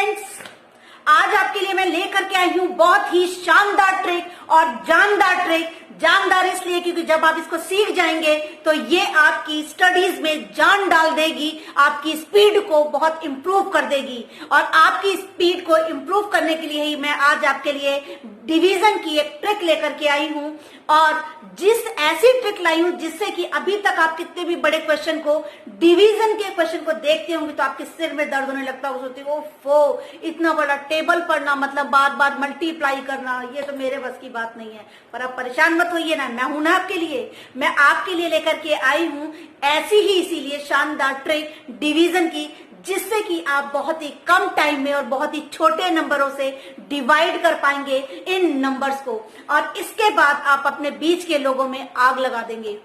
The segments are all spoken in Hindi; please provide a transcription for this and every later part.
स्टूडेंट्स, आज आपके लिए मैं लेकर के आई हूं बहुत ही शानदार ट्रिक और जानदार ट्रिक। जानदार इसलिए क्योंकि जब आप इसको सीख जाएंगे तो ये आपकी स्टडीज में जान डाल देगी, आपकी स्पीड को बहुत इंप्रूव कर देगी। और आपकी स्पीड को इंप्रूव करने के लिए ही मैं आज आपके लिए डिवीजन की एक ट्रिक लेकर के आई हूं। और ऐसी ट्रिक लाई हूं जिससे कि अभी तक आप कितने भी बड़े क्वेश्चन को, डिवीजन के क्वेश्चन को देखते होंगे तो आपके सिर में दर्द होने लगता होगा, सोचते ओफो इतना बड़ा टेबल पढ़ना, मतलब बार बार मल्टीप्लाई करना, ये तो मेरे बस की बात नहीं है। पर आप परेशान मत होइए ना, मैं हूं ना आपके लिए। मैं आपके लिए लेकर के आई हूं ऐसी ही इसीलिए शानदार ट्रिक डिवीजन की, जिससे कि आप बहुत ही कम टाइम में और बहुत ही छोटे नंबरों से डिवाइड कर पाएंगे इन नंबर्स को। और इसके बाद आप अपने बीच के लोगों में आग लगा देंगे।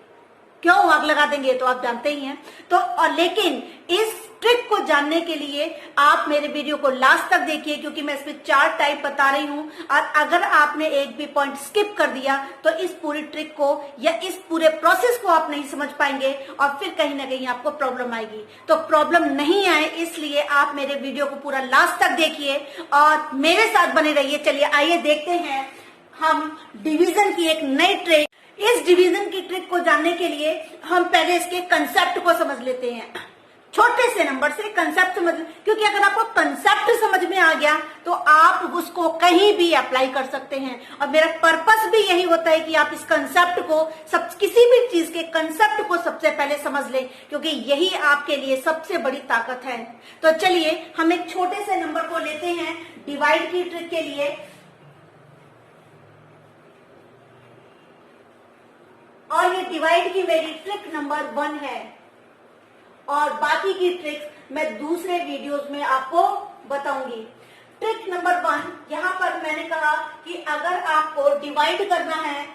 क्यों आग लगा देंगे तो आप जानते ही हैं। तो और लेकिन इस ट्रिक को जानने के लिए आप मेरे वीडियो को लास्ट तक देखिए, क्योंकि मैं इसमें 4 टाइप बता रही हूं। और अगर आपने एक भी पॉइंट स्किप कर दिया तो इस पूरी ट्रिक को या इस पूरे प्रोसेस को आप नहीं समझ पाएंगे और फिर कहीं ना कहीं आपको प्रॉब्लम आएगी। तो प्रॉब्लम नहीं आए इसलिए आप मेरे वीडियो को पूरा लास्ट तक देखिए और मेरे साथ बने रहिए। चलिए आइए देखते हैं हम डिवीजन की एक नई ट्रिक। इस डिवीजन की ट्रिक को जानने के लिए हम पहले इसके कंसेप्ट को समझ लेते हैं। छोटे से नंबर से कंसेप्ट समझ, क्योंकि अगर आपको कंसेप्ट समझ में आ गया तो आप उसको कहीं भी अप्लाई कर सकते हैं। और मेरा पर्पस भी यही होता है कि आप इस कंसेप्ट को, किसी भी चीज के कंसेप्ट को सबसे पहले समझ लें, क्योंकि यही आपके लिए सबसे बड़ी ताकत है। तो चलिए हम एक छोटे से नंबर को लेते हैं डिवाइड की ट्रिक के लिए। और ये डिवाइड की मेरी ट्रिक नंबर 1 है और बाकी की ट्रिक्स मैं दूसरे वीडियोस में आपको बताऊंगी। ट्रिक नंबर 1, यहां पर मैंने कहा कि अगर आपको डिवाइड करना है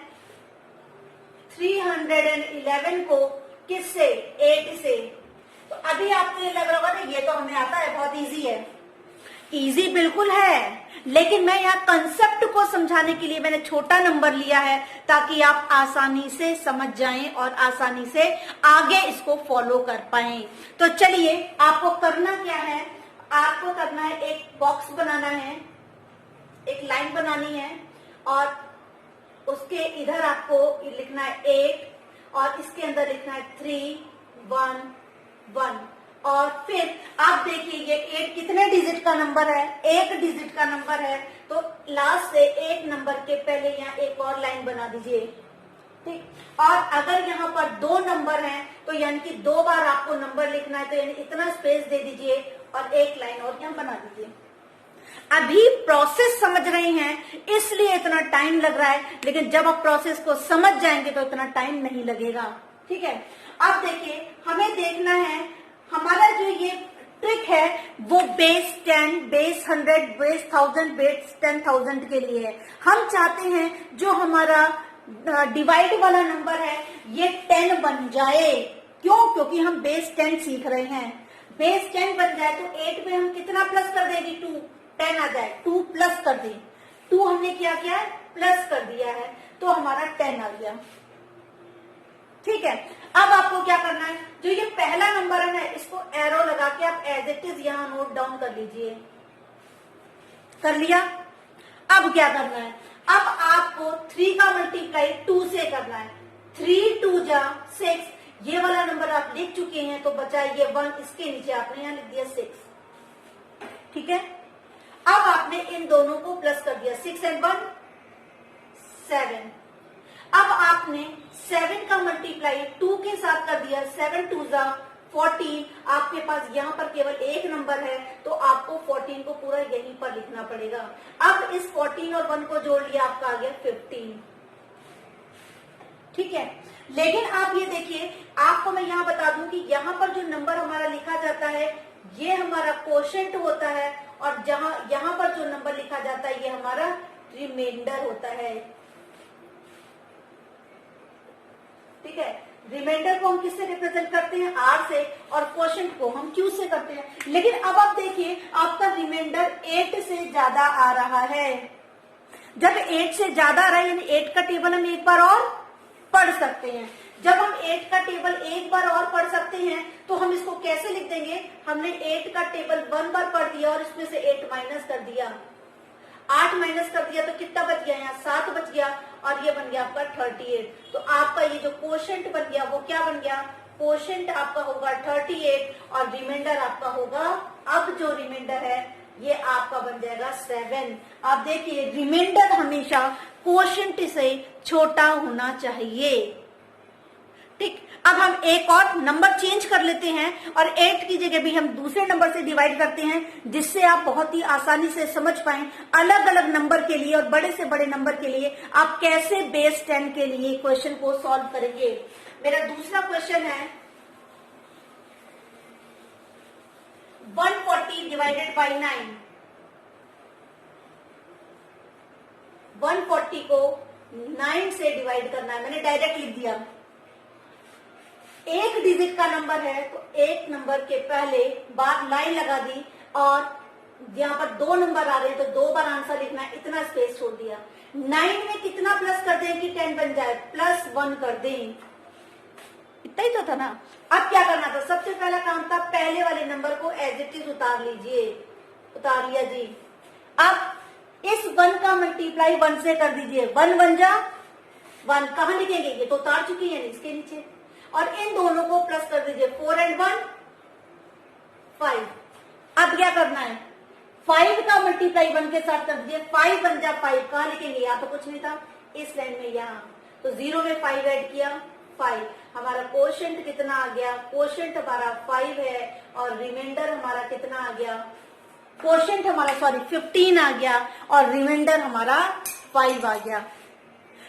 311 को किससे, 8 से, तो अभी आपको ये लग रहा होगा ना ये तो हमें आता है, बहुत इजी है। इजी बिल्कुल है, लेकिन मैं यहाँ कंसेप्ट को समझाने के लिए मैंने छोटा नंबर लिया है ताकि आप आसानी से समझ जाएं और आसानी से आगे इसको फॉलो कर पाएं। तो चलिए आपको करना क्या है, आपको करना है एक बॉक्स बनाना है, एक लाइन बनानी है और उसके इधर आपको लिखना है 8 और इसके अंदर लिखना है 3 1 1। और फिर आप देखिए ये 8 कितने डिजिट का नंबर है, 1 डिजिट का नंबर है। तो लास्ट से 1 नंबर के पहले यहाँ एक और लाइन बना दीजिए, ठीक। और अगर यहाँ पर 2 नंबर हैं तो यानी कि 2 बार आपको नंबर लिखना है, तो यानी इतना स्पेस दे दीजिए और एक लाइन और यहाँ बना दीजिए। अभी प्रोसेस समझ रहे हैं इसलिए इतना टाइम लग रहा है, लेकिन जब आप प्रोसेस को समझ जाएंगे तो इतना टाइम नहीं लगेगा, ठीक है। अब देखिए हमें देखना है हमारा जो ये ट्रिक है वो बेस 10, बेस 100, बेस 1000, बेस 10,000 के लिए है। हम चाहते हैं जो हमारा डिवाइड वाला नंबर है ये 10 बन जाए। क्यों? क्योंकि हम बेस 10 सीख रहे हैं। बेस 10 बन जाए तो 8 में हम कितना प्लस कर देंगे, 2, 10 आ जाए, 2 प्लस कर दें। 2 हमने क्या किया है, प्लस कर दिया है, तो हमारा 10 आ गया, ठीक है। अब आपको क्या करना है, जो ये पहला नंबर है ना इसको एरो लगा के आप एज इट इज यहाँ नोट डाउन कर लीजिए। कर लिया? अब क्या करना है, अब आपको 3 का मल्टीप्लाई 2 से करना है। 3 2 जा 6, ये वाला नंबर आप लिख चुके हैं तो बचा ये 1, इसके नीचे आपने यहाँ लिख दिया 6, ठीक है। अब आपने इन दोनों को प्लस कर दिया, 6 and 1 7। अब आपने 7 का मल्टीप्लाई 2 के साथ कर दिया, 7 2 जा 14। आपके पास यहाँ पर केवल एक नंबर है तो आपको 14 को पूरा यहीं पर लिखना पड़ेगा। अब इस 14 और 1 को जोड़ लिया, आपका आ गया 15, ठीक है। लेकिन आप ये देखिए, आपको मैं यहाँ बता दूं कि यहाँ पर जो नंबर हमारा लिखा जाता है ये हमारा कोशेंट होता है और जहां यहाँ पर जो नंबर लिखा जाता है ये हमारा रिमाइंडर होता है, ठीक है। रिमाइंडर को हम किससे रिप्रेजेंट करते हैं, R से, और क्वोशंट को हम Q से करते हैं। लेकिन अब आप देखिए आपका रिमाइंडर 8 से ज्यादा आ रहा है। जब 8 से ज्यादा आ रहा है यानी 8 का टेबल हम एक बार और पढ़ सकते हैं। जब हम 8 का टेबल एक बार और पढ़ सकते हैं तो हम इसको कैसे लिख देंगे, हमने 8 का टेबल 1 बार पढ़ दिया और इसमें से 8 माइनस कर दिया, 8 माइनस कर दिया तो कितना बच गया, यहाँ 7 बच गया और ये बन गया आपका 38। तो आपका ये जो कोशेंट बन गया वो क्या बन गया, कोशेंट आपका होगा 38 और रिमाइंडर आपका होगा, अब जो रिमाइंडर है ये आपका बन जाएगा 7। आप देखिए रिमाइंडर हमेशा कोशेंट से छोटा होना चाहिए। ठीक, अब हम एक और नंबर चेंज कर लेते हैं और 8 की जगह भी हम दूसरे नंबर से डिवाइड करते हैं, जिससे आप बहुत ही आसानी से समझ पाएं अलग अलग नंबर के लिए और बड़े से बड़े नंबर के लिए आप कैसे बेस 10 के लिए क्वेश्चन को सॉल्व करेंगे। मेरा दूसरा क्वेश्चन है 140 डिवाइडेड बाई 9। 140 को 9 से डिवाइड करना है, मैंने डायरेक्ट लिख दिया। एक डिजिट का नंबर है तो एक नंबर के पहले बार लाइन लगा दी और यहाँ पर 2 नंबर आ रहे हैं तो 2 बार आंसर लिखना है, इतना स्पेस छोड़ दिया। 9 में कितना प्लस कर दें कि 10 बन जाए, +1 कर दें, इतना ही तो था ना। अब क्या करना था, सबसे पहला काम था पहले वाले नंबर को एज इट इज उतार लीजिए, उतार लिया जी। अब इस 1 का मल्टीप्लाई 1 से कर दीजिए, 1 1 जा 1, कहां लिखेंगे, ये तो उतार चुकी है इसके नीचे, और इन दोनों को प्लस कर दीजिए, 4 और 1 5। अब क्या करना है, 5 का मल्टीप्लाई 1 के साथ कर दीजिए, 5 1 जा 5, कहां लिखेंगे, या तो कुछ नहीं था इस लाइन में, यहां तो 0 में 5 ऐड किया 5। हमारा कोशेंट कितना आ गया, कोशेंट हमारा 5 है और रिमाइंडर हमारा कितना आ गया, कोशेंट हमारा 15 आ गया और रिमाइंडर हमारा 5 आ गया।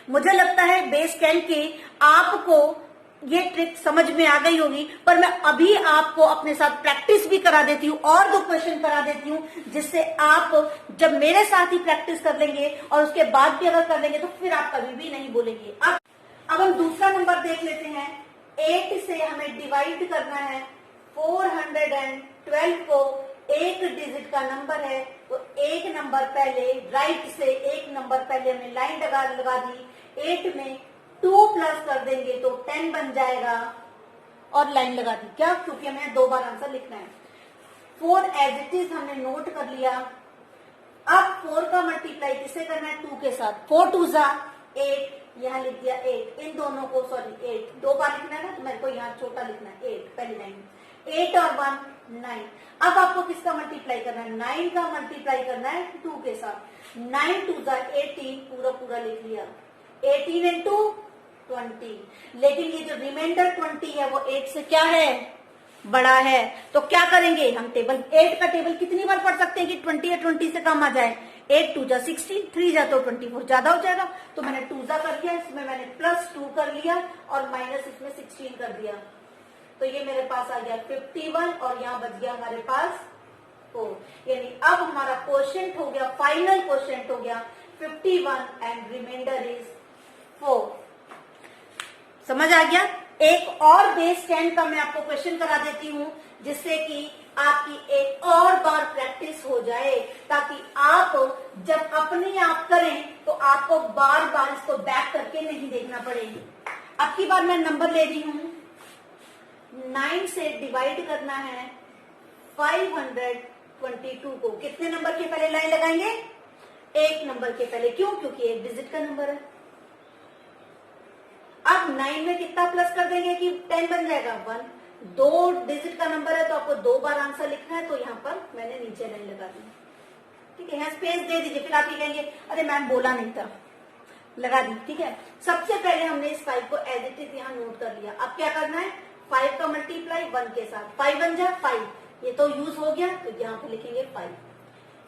मुझे लगता है बेस 10 के आपको ये ट्रिक समझ में आ गई होगी, पर मैं अभी आपको अपने साथ प्रैक्टिस भी करा देती हूँ और 2 क्वेश्चन करा देती हूँ, जिससे आप जब मेरे साथ ही प्रैक्टिस कर लेंगे और उसके बाद भी अगर कर लेंगे तो फिर आप कभी भी नहीं बोलेंगे। अब हम दूसरा नंबर देख लेते हैं। 8 से हमें डिवाइड करना है, 412 को एक डिजिट का नंबर है तो एक नंबर पहले राइट से एक नंबर पहले हमने लाइन लगा दी, 8 में 2 प्लस कर देंगे तो 10 बन जाएगा और लाइन लगा दी, क्या, क्योंकि हमें 2 बार आंसर लिखना है। 4 एज इट इज हमने नोट कर लिया। अब 4 का मल्टीप्लाई किससे करना है, 2 के साथ, 4 2 जा 8, यहाँ लिख दिया 8, इन दोनों को 8 2 बार लिखना है ना, तो मेरे को यहाँ छोटा लिखना है 8 पहली लाइन, 8 और 1 9। अब आपको किसका मल्टीप्लाई करना है, 9 का मल्टीप्लाई करना है 2 के साथ, 9 2 जा 18, पूरा पूरा लिख लिया, 18 इंटू 20। लेकिन ये जो रिमाइंडर 20 है वो 8 से क्या है, बड़ा है, तो क्या करेंगे हम, टेबल 8 का टेबल कितनी बार पढ़ सकते हैं कि 20 या 20 से कम आ जाए, 8 2 जा 16, 3 जा तो 24 ज्यादा हो जाएगा, तो मैंने 2 जा कर दिया, इसमें मैंने +2 कर लिया और माइनस इसमें 16 कर दिया, तो ये मेरे पास आ गया 51 और यहाँ बच गया हमारे पास 4। यानी अब हमारा क्वोशिएंट हो गया, फाइनल क्वोशिएंट हो गया 51 एंड रिमाइंडर इज 4। समझ आ गया। एक और बेस 10 का मैं आपको क्वेश्चन करा देती हूँ, जिससे कि आपकी एक और बार प्रैक्टिस हो जाए, ताकि आप जब अपने आप करें तो आपको बार बार इसको बैक करके नहीं देखना पड़े। अब की बार मैं नंबर ले रही हूँ, 9 से डिवाइड करना है 522 को, कितने नंबर के पहले लाइन लगाएंगे, एक नंबर के पहले, क्यों, क्योंकि एक डिजिट का नंबर है। अब 9 में कितना प्लस कर देंगे कि 10 बन जाएगा 1, 2 डिजिट का नंबर है तो आपको 2 बार आंसर लिखना है, तो यहाँ पर मैंने नीचे लाइन लगा दी, ठीक है, यहाँ स्पेस दे दीजिए, फिर आप ये कहेंगे अरे मैम बोला नहीं था, लगा दी, ठीक है। सबसे पहले हमने इस 5 को एज इट इज यहाँ नोट कर लिया। अब क्या करना है, 5 का मल्टीप्लाई 1 के साथ, 5 1 जा 5, ये तो यूज हो गया, तो यहाँ पे लिखेंगे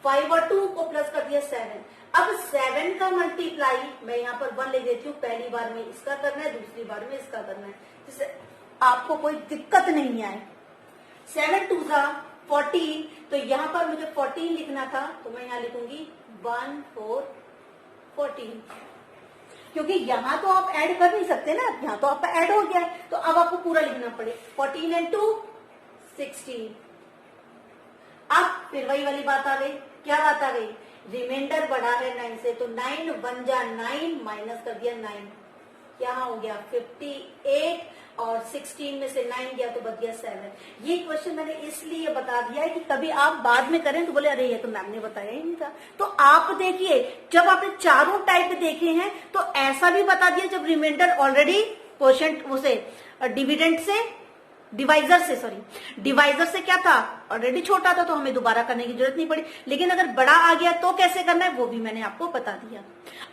5 और 2 को प्लस कर दिया 7। अब 7 का मल्टीप्लाई मैं यहाँ पर 1 ले देती हूँ, पहली बार में इसका करना है, दूसरी बार में इसका करना है, जिससे आपको कोई दिक्कत नहीं आए। 7 2 जा 14, तो यहाँ पर मुझे 14 लिखना था, तो मैं यहाँ लिखूंगी 1 4 14, क्योंकि यहाँ तो आप ऐड कर नहीं सकते ना, यहाँ तो आपका ऐड हो गया, तो अब आपको पूरा लिखना पड़े, 14 and 2 16। अब फिर वही वाली बात आ गई, क्या बात आ गई, रिमाइंडर बढ़ा है 9 से, तो 9 1 जा 9 माइनस कर दिया 9, यहाँ हो गया 58 और 16 में से 9 गया तो बच गया 7। ये क्वेश्चन मैंने इसलिए बता दिया है कि कभी आप बाद में करें तो बोले अरे ये तो मैम ने बताया ही नहीं था। तो आप देखिए जब आपने चारों टाइप देखे हैं तो ऐसा भी बता दिया जब रिमाइंडर ऑलरेडी क्वोशिएंट उसे डिविडेंड से डिवाइजर से क्या था ऑलरेडी छोटा था तो हमें दोबारा करने की जरूरत नहीं पड़ी। लेकिन अगर बड़ा आ गया तो कैसे करना है वो भी मैंने आपको बता दिया।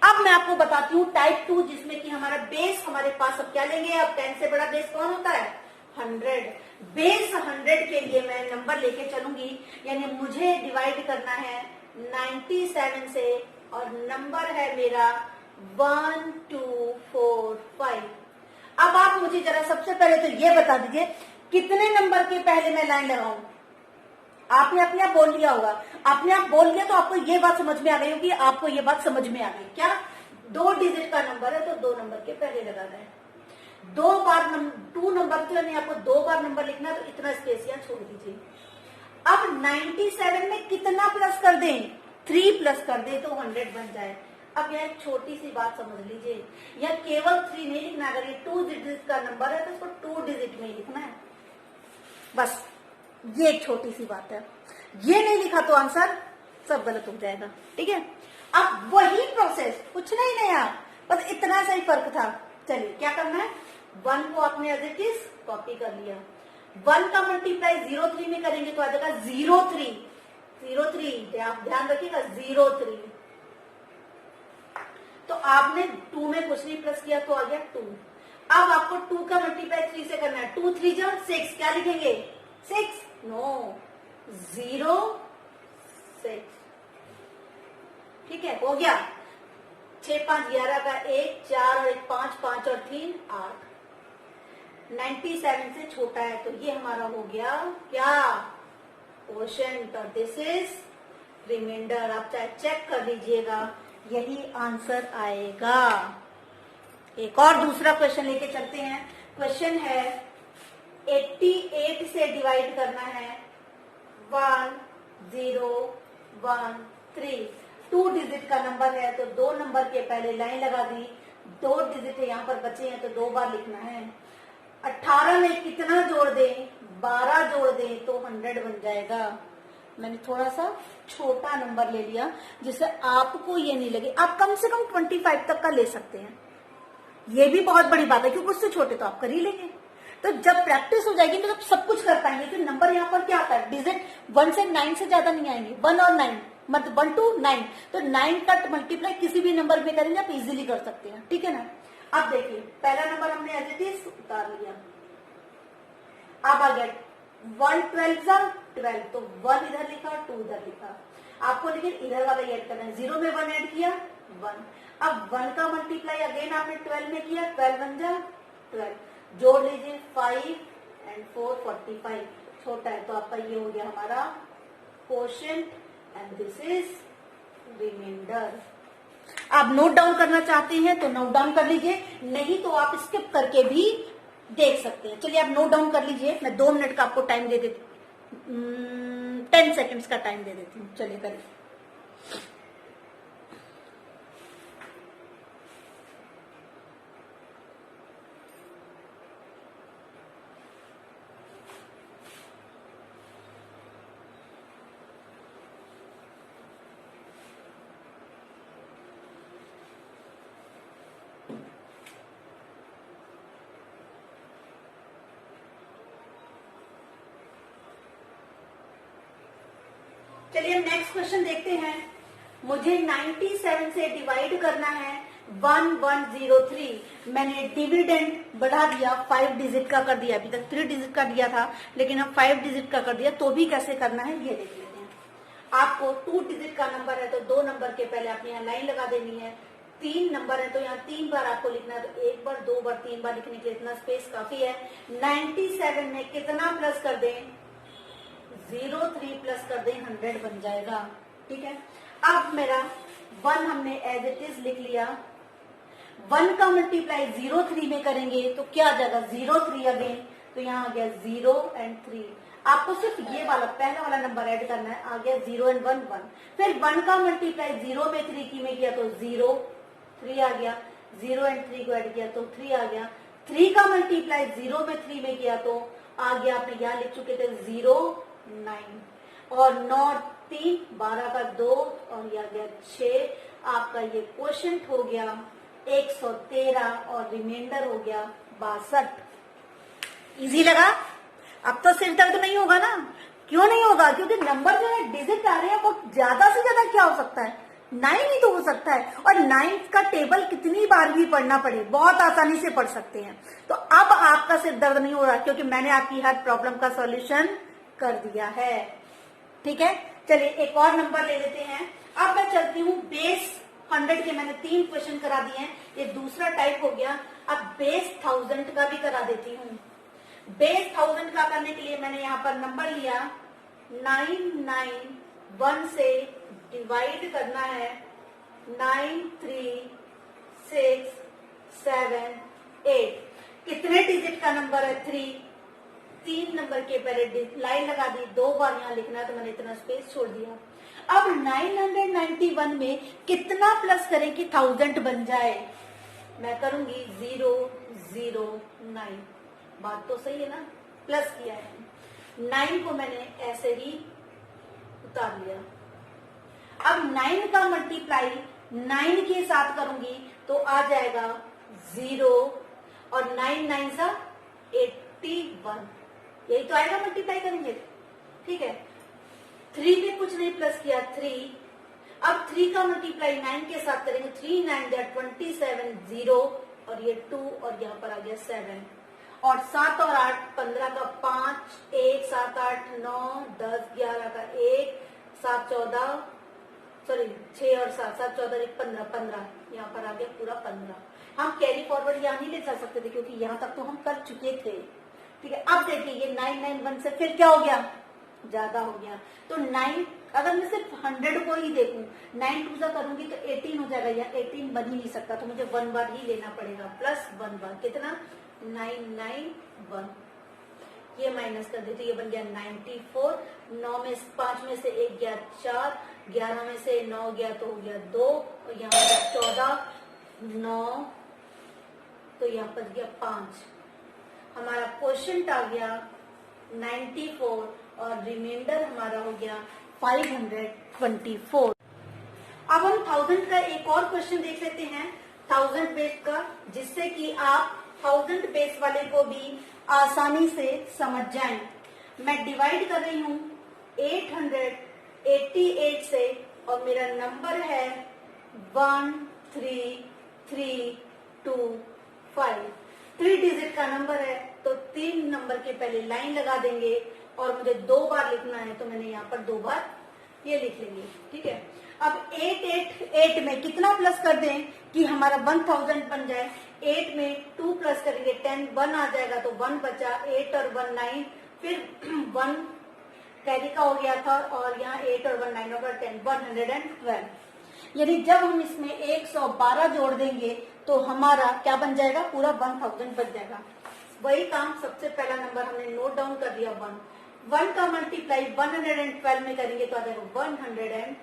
अब मैं आपको बताती हूँ टाइप 2 जिसमें कि हमारा बेस हमारे पास अब क्या लेंगे, अब 10 से बड़ा बेस कौन होता है 100। बेस 100 के लिए मैं नंबर लेके चलूंगी, यानी मुझे डिवाइड करना है 97 से और नंबर है मेरा 1 2 4 5। अब आप मुझे जरा सबसे पहले तो ये बता दीजिए कितने नंबर के पहले मैं लाइन लगाऊं। आपने अपने आप बोल लिया होगा, अपने आप बोल लिया तो आपको ये बात समझ में आ गई होगी, आपको ये बात समझ में आ गई क्या 2 डिजिट का नंबर है तो 2 नंबर के पहले लगाना है। 2 बार 2 नंबर के लिए आपको 2 बार नंबर लिखना तो इतना स्पेस यहाँ छोड़ दीजिए। अब 97 में कितना प्लस कर दें 3 प्लस कर दे तो 100 बन जाए। अब यह एक छोटी सी बात समझ लीजिए, यह केवल 3 नहीं लिखना, अगर ये 2 डिजिट का नंबर है तो इसको 2 डिजिट में ही लिखना है, बस ये एक छोटी सी बात है। ये नहीं लिखा तो आंसर सब गलत हो जाएगा, ठीक है। अब वही प्रोसेस, कुछ नहीं नया, बस इतना सा ही फर्क था। चलिए क्या करना है, 1 को आपने एज इट इज कॉपी कर लिया, 1 का मल्टीप्लाई 03 में करेंगे तो आ जाएगा 03, आप ध्यान रखिएगा 03। तो आपने 2 में कुछ नहीं प्लस किया तो आ गया 2। अब आपको 2 का मल्टीप्लाई 3 से करना है, 2 3 जा 6, क्या लिखेंगे 6, नो 0 6, ठीक है हो गया। 6 5 11 का 1 4 और 1 5, 5 और 3 8। 97 से छोटा है तो ये हमारा हो गया क्या क्वोशिएंट और दिस इज रिमाइंडर। आप चाहे चेक कर लीजिएगा, यही आंसर आएगा। एक और दूसरा क्वेश्चन लेके चलते हैं। क्वेश्चन है 88 से डिवाइड करना है 1 0 1 3। 2 डिजिट का नंबर है तो 2 नंबर के पहले लाइन लगा दी, 2 डिजिट यहाँ पर बचे हैं तो 2 बार लिखना है। 18 में कितना जोड़ दें 12 जोड़ दें तो 100 बन जाएगा। मैंने थोड़ा सा छोटा नंबर ले लिया जिससे आपको ये नहीं लगे, आप कम से कम 25 तक का ले सकते हैं, ये भी बहुत बड़ी बात है क्योंकि उससे छोटे तो आप कर ही लेंगे। तो जब प्रैक्टिस हो जाएगी तो सब कुछ कर पाएंगे। तो नंबर यहाँ पर क्या आता है, डिजिट 1 से 9 से ज्यादा नहीं आएंगे, 1 और 9 मतलब 1 to 9, तो 9 का मल्टीप्लाई किसी भी नंबर में करेंगे आप इजीली कर सकते हैं, ठीक है ना। अब देखिए पहला नंबर हमने एज इट इज उतार लिया, अब आ गया 1 12 तो 1 इधर लिखा 2 इधर लिखा, आपको लेकिन इधर वाला ऐड करना है। 0 में 1 ऐड किया 1, अब 1 का मल्टीप्लाई अगेन आपने 12 में किया, 12 बन जा 12, जोड़ लीजिए 5 and 4 45, छोटा है तो आपका ये हो गया हमारा quotient and this is reminder. आप नोट डाउन करना चाहते हैं तो नोट डाउन कर लीजिए, नहीं तो आप स्किप करके भी देख सकते हैं। चलिए आप नोट डाउन कर लीजिए, मैं 2 मिनट का आपको टाइम दे देती, 10 सेकेंड्स का टाइम दे देती हूँ। चलिए करिए। चलिए नेक्स्ट क्वेश्चन देखते हैं। मुझे 97 से डिवाइड करना है 1103। मैंने डिविडेंड बढ़ा दिया, 5 डिजिट का कर दिया, अभी तक 3 डिजिट का दिया था लेकिन अब 5 डिजिट का कर दिया, तो भी कैसे करना है ये देख लेते हैं। आपको 2 डिजिट का नंबर है तो 2 नंबर के पहले आपने यहाँ लाइन लगा देनी है। 3 नंबर है तो यहाँ 3 बार आपको लिखना है, तो 1 बार 2 बार 3 बार लिखने के लिए इतना स्पेस काफी है। 97 में कितना प्लस कर दें 03 प्लस कर दें 100 बन जाएगा, ठीक है। अब मेरा 1 हमने एज इट इज लिख लिया, 1 का मल्टीप्लाई 03 में करेंगे तो क्या आ जाएगा 03 अगेन, तो यहाँ आ गया 0 and 3। आपको सिर्फ ये वाला पहला वाला नंबर ऐड करना है, आ गया 0 and 1 1। फिर 1 का मल्टीप्लाई 0 में 3 की में किया तो 0 3 आ गया, 0 एंड 3 को ऐड किया तो 3 आ गया। 3 का मल्टीप्लाई 0 में 3 में किया तो आ गया, आपने यहाँ लिख चुके थे 0 9 और 9 3 12 का 2 और यह आ गया 6। आपका ये क्वेश्चन हो गया 113 और रिमाइंडर हो गया 62। इजी लगा? अब तो सिर दर्द नहीं होगा ना? क्यों नहीं होगा? क्योंकि नंबर जो है डिजिट आ रहे हैं, वो ज्यादा से ज्यादा क्या हो सकता है? 9 ही तो हो सकता है। और 9 का टेबल कितनी बार भी पढ़ना पड़े, बहुत आसानी से पढ़ सकते हैं। तो अब आपका सिर दर्द नहीं हो रहा, क्योंकि मैंने आपकी हर प्रॉब्लम का सॉल्यूशन कर दिया है। ठीक है, चलिए एक और नंबर ले लेते हैं। अब मैं चलती हूँ बेस 100 के, मैंने 3 क्वेश्चन करा दिए हैं, ये दूसरा टाइप हो गया। अब बेस 1000 का भी करा देती हूँ। बेस 1000 का करने के लिए मैंने यहाँ पर नंबर लिया 991 से डिवाइड करना है 9 3 6 7 8। कितने डिजिट का नंबर है? 3 नंबर के पहले लाइन लगा दी, 2 बार यहाँ लिखना है तो मैंने इतना स्पेस छोड़ दिया। अब 991 में कितना प्लस करें कि 1000 बन जाए? मैं करूंगी 0 0 9। बात तो सही है ना? प्लस किया है, 9 को मैंने ऐसे ही उतार लिया। अब 9 का मल्टीप्लाई 9 के साथ करूंगी तो आ जाएगा 0 और 9 9 सा 81, यही तो आएगा मल्टीप्लाई करेंगे। ठीक है, 3 में कुछ नहीं प्लस किया 3। अब 3 का मल्टीप्लाई 9 के साथ करेंगे, 3 9 27 0 और ये 2 और यहाँ पर आ गया 7 और 7 और 8 15 का 5 1 7 8 9 10 11 का 1 7 14 सॉरी 6 और 7 7 14 1 15 15 यहाँ पर आ गया पूरा 15। हम कैरी फॉरवर्ड यहाँ नहीं ले जा सकते थे क्योंकि यहाँ तक तो हम कर चुके थे। ठीक है, अब देखिए ये 991 से फिर क्या हो गया? ज्यादा हो गया। तो 9 अगर मैं सिर्फ 100 को ही देखूं, 9 2 सा करूंगी तो 18 हो जाएगा, या 18 बन ही नहीं सकता, तो मुझे 1 बार ही लेना पड़ेगा प्लस 1 बार। कितना? 991। ये माइनस कर देते, ये बन गया 94। 9 में 5 में से 1 गया 4, 11 में से 9 गया तो हो गया 2 और यहाँ पर 14 9 तो यहाँ पर गया 5। हमारा क्वेश्चन आ गया 94 और रिमाइंडर हमारा हो गया 524। अब हम 1000 का एक और क्वेश्चन देख लेते हैं 1000 बेस का, जिससे कि आप 1000 बेस वाले को भी आसानी से समझ जाएं। मैं डिवाइड कर रही हूं 888 से और मेरा नंबर है 13325। 3 डिजिट का नंबर है तो 3 नंबर के पहले लाइन लगा देंगे और मुझे 2 बार लिखना है तो मैंने यहाँ पर 2 बार ये लिख लेंगे। ठीक है, अब 888 में कितना प्लस कर दें कि हमारा 1000 बन जाए? 8 में 2 प्लस करेंगे 10 1 आ जाएगा तो 1 बचा, 8 और 1 9, फिर 1 कैरी का हो गया था और यहाँ 8 और 1 9 होगा 10 112। यानी जब हम इसमें 112 जोड़ देंगे तो हमारा क्या बन जाएगा? पूरा 1000 बन जाएगा। वही काम सबसे पहला नंबर हमने नोट डाउन कर दिया 1 का मल्टीप्लाई 112 में करेंगे तो आ जाएगा 112।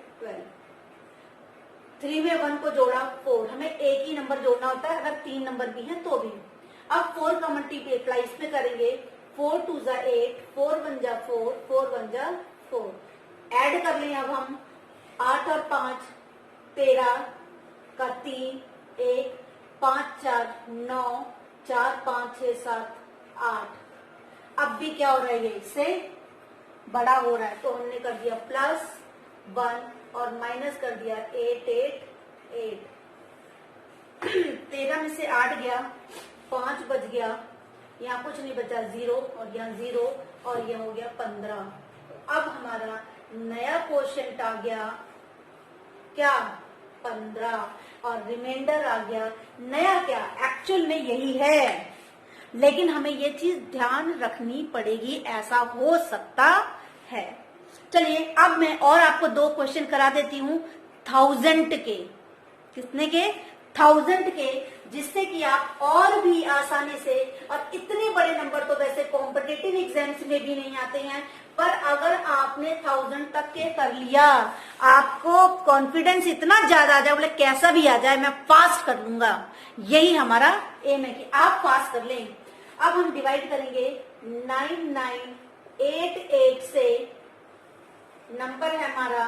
3 में 1 को जोड़ा 4, हमें एक ही नंबर जोड़ना होता है अगर 3 नंबर भी हैं तो भी। अब 4 का मल्टीप्लाई इसमें करेंगे 4 2 जा 8 4 1 जा 4 4 1 जा 4। ऐड कर लें अब हम 8 और 5 13 का 3 1 5 4 9 4 5 6 7 8। अब भी क्या हो रहा है? ये इससे बड़ा हो रहा है तो हमने कर दिया प्लस 1 और माइनस कर दिया 8 8 8। 13 में से 8 गया, 5 बच गया, यहाँ कुछ नहीं बचा 0 और यहाँ 0 और यह हो गया 15। अब हमारा नया क्वेश्चन आ गया क्या? 15 और रिमाइंडर आ गया नया क्या? एक्चुअल में यही है, लेकिन हमें ये चीज ध्यान रखनी पड़ेगी, ऐसा हो सकता है। चलिए अब मैं और आपको 2 क्वेश्चन करा देती हूँ 1000 के। कितने के? 1000 के, जिससे कि आप और भी आसानी से, और इतने बड़े नंबर तो वैसे कॉम्पिटिटिव एग्जाम्स में भी नहीं आते हैं, पर अगर आप आपने 1000 तक के कर लिया, आपको कॉन्फिडेंस इतना ज्यादा आ जाए, बोले कैसा भी आ जाए मैं पास कर लूंगा, यही हमारा एम है कि आप पास कर लें। अब हम डिवाइड करेंगे 9988 से, नंबर है हमारा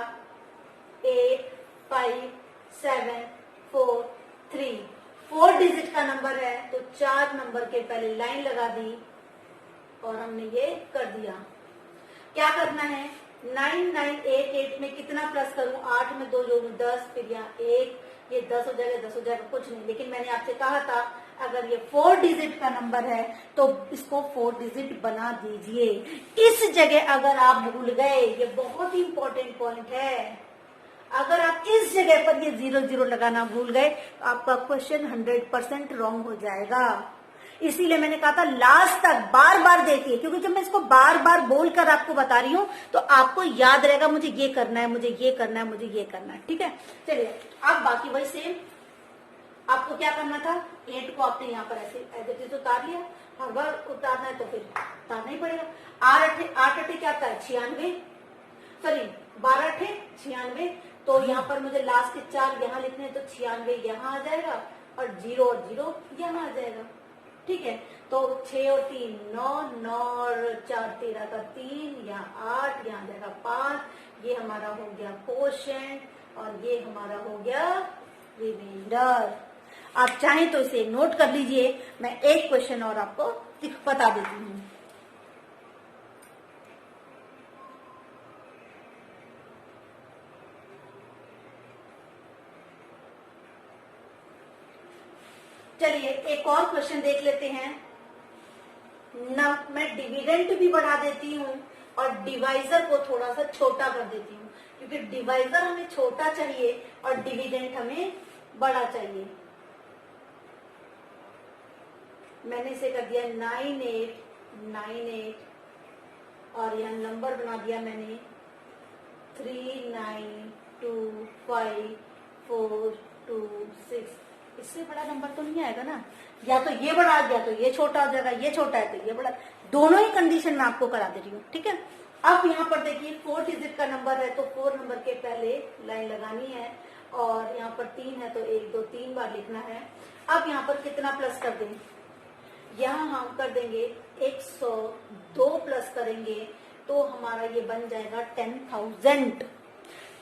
85743, 4 डिजिट का नंबर है, तो 4 नंबर के पहले लाइन लगा दी और हमने ये कर दिया। क्या करना है, 9988 में कितना प्लस करूं, 8 में 2 जोड़ू 10, फिर यहाँ 1, ये 10 हो जाएगा, 10 हो जाएगा, कुछ नहीं। लेकिन मैंने आपसे कहा था अगर ये 4 डिजिट का नंबर है तो इसको 4 डिजिट बना दीजिए। इस जगह अगर आप भूल गए, ये बहुत ही इंपॉर्टेंट पॉइंट है, अगर आप इस जगह पर ये 0 लगाना भूल गए तो आपका क्वेश्चन 100% रॉन्ग हो जाएगा। इसीलिए मैंने कहा था लास्ट तक बार बार देखिए, क्योंकि जब मैं इसको बार बार बोलकर आपको बता रही हूं तो आपको याद रहेगा मुझे ये करना है, मुझे ये करना है, मुझे ये करना है। ठीक है, चलिए अब बाकी वही सेम। आपको क्या करना था, 8 को आपने यहाँ पर ऐसे एज उतार लिया, हर बार उतारना है तो फिर उतारना ही पड़ेगा। 8 अठे क्या आता है 96, सॉरी 12 अठे 96, तो यहाँ पर मुझे लास्ट के 4 यहाँ लिखने हैं, तो 96 यहाँ आ जाएगा और 0 और 0 यहाँ आ जाएगा। ठीक है, तो 6 और 3 9, 9 और 4 13 का 3, यहाँ 8, यहाँ जाएगा 5, ये हमारा हो गया क्वोशिएंट और ये हमारा हो गया रिमाइंडर। आप चाहें तो इसे नोट कर लीजिए, मैं एक क्वेश्चन और आपको बता देती हूँ। चलिए एक और क्वेश्चन देख लेते हैं। मैं डिविडेंड भी बढ़ा देती हूँ और डिवाइजर को थोड़ा सा छोटा कर देती हूँ, क्योंकि डिवाइजर हमें छोटा चाहिए और डिविडेंड हमें बड़ा चाहिए। मैंने इसे कर दिया 9898 और यह नंबर बना दिया मैंने 392546। इससे बड़ा नंबर तो नहीं आएगा ना, या तो ये बड़ा आ गया तो ये छोटा हो जाएगा, ये छोटा है तो ये बड़ा, दोनों ही कंडीशन में आपको करा दे रही हूँ। ठीक है, अब यहाँ पर देखिए 4 डिजिट का नंबर है तो 4 नंबर के पहले लाइन लगानी है और यहाँ पर 3 है तो 1 2 3 बार लिखना है। अब यहाँ पर कितना प्लस कर दें, यहाँ हम कर देंगे 102 प्लस करेंगे तो हमारा ये बन जाएगा 10,000।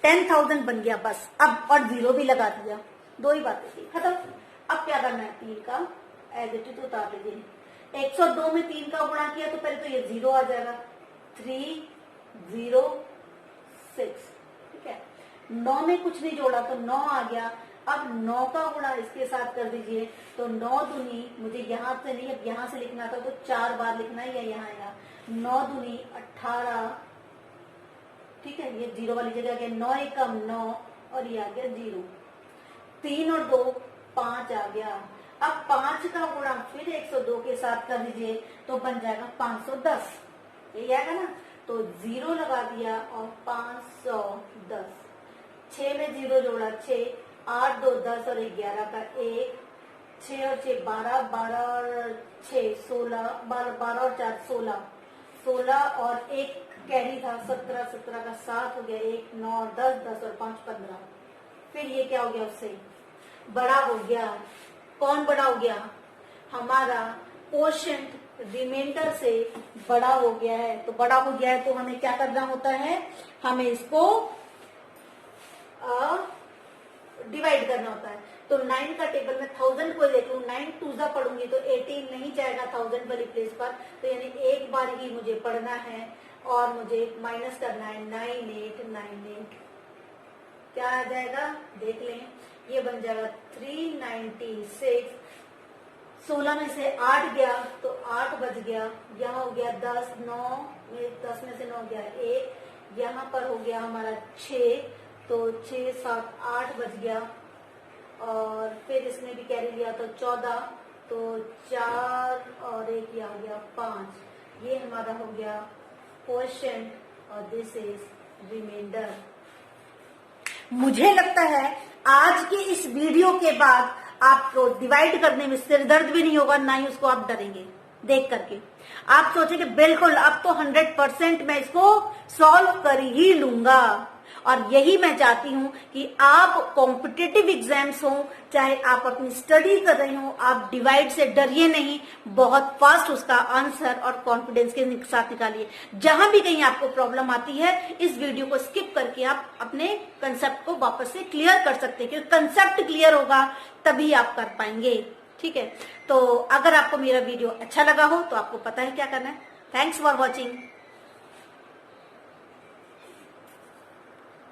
10,000 बन गया बस। अब और 0 भी लगा दिया, 2 ही बातें थी, खत्म। अब क्या करना है, 3 का एज इट इज उतार लीजिए। 102 में 3 का गुणा किया तो पहले तो ये 0 आ जाएगा, 306। ठीक है, 9 में कुछ नहीं जोड़ा तो 9 आ गया। अब 9 का गुणा इसके साथ कर दीजिए तो 9 दूनी, मुझे यहाँ से नहीं अब यहाँ से लिखना था तो 4 बार लिखना है, या यहाँ आएगा 9 दूनी 18। ठीक है, ये 0 वाली जगह आ गया, 9 एकम 9 और ये आ गया 0। 3 और 2 5 आ गया। अब 5 का गुणा फिर 102 के साथ कर दीजिए तो बन जाएगा 510, यही आएगा ना। तो 0 लगा दिया और 510। 6 में 0 जोड़ा 6, 8 2 10 और 11 का 1, 6 और 6 12, 12 और 6 16, 12 और 4 16, 16 और 1 कैरी था 17, 17 का 7 हो गया, 1 9 और 10, 10 और 5 15। फिर ये क्या हो गया, उससे बड़ा हो गया। कौन बड़ा हो गया, हमारा क्वोशिएंट रिमाइंडर से बड़ा हो गया है। तो बड़ा हो गया है तो हमें क्या करना होता है, हमें इसको डिवाइड करना होता है। तो 9 का टेबल में 1000 को देख लू, 9 2 पढ़ूंगी तो 18 नहीं जाएगा 1000 वाली प्लेस पर, तो यानी एक बार ही मुझे पढ़ना है और मुझे माइनस करना है 9898। क्या आ जाएगा देख लें, ये बन जाएगा 396। 16 में से 8 गया तो 8 बच गया, यहाँ हो गया 10, 9 में 10 में से 9 गया 1, यहाँ पर हो गया हमारा 6, तो 6 7 8 बच गया और फिर इसने भी कैरी लिया तो 14, तो 4 और 1 ये हो गया 5। ये हमारा हो गया क्वोशिएंट और दिस इज रिमाइंडर। मुझे लगता है आज की इस वीडियो के बाद आपको डिवाइड करने में सिरदर्द भी नहीं होगा, ना ही उसको आप डरेंगे। देख करके। आप सोचे कि बिल्कुल अब तो 100% मैं इसको सॉल्व कर ही लूंगा, और यही मैं चाहती हूं कि आप कॉम्पिटिटिव एग्जाम्स हो, चाहे आप अपनी स्टडी कर रहे हो, आप डिवाइड से डरिए नहीं, बहुत फास्ट उसका आंसर और कॉन्फिडेंस के साथ निकालिए। जहां भी कहीं आपको प्रॉब्लम आती है, इस वीडियो को स्किप करके आप अपने कंसेप्ट को वापस से क्लियर कर सकते हैं, क्योंकि कंसेप्ट क्लियर होगा तभी आप कर पाएंगे। ठीक है, तो अगर आपको मेरा वीडियो अच्छा लगा हो तो आपको पता है क्या करना है। Thanks for watching.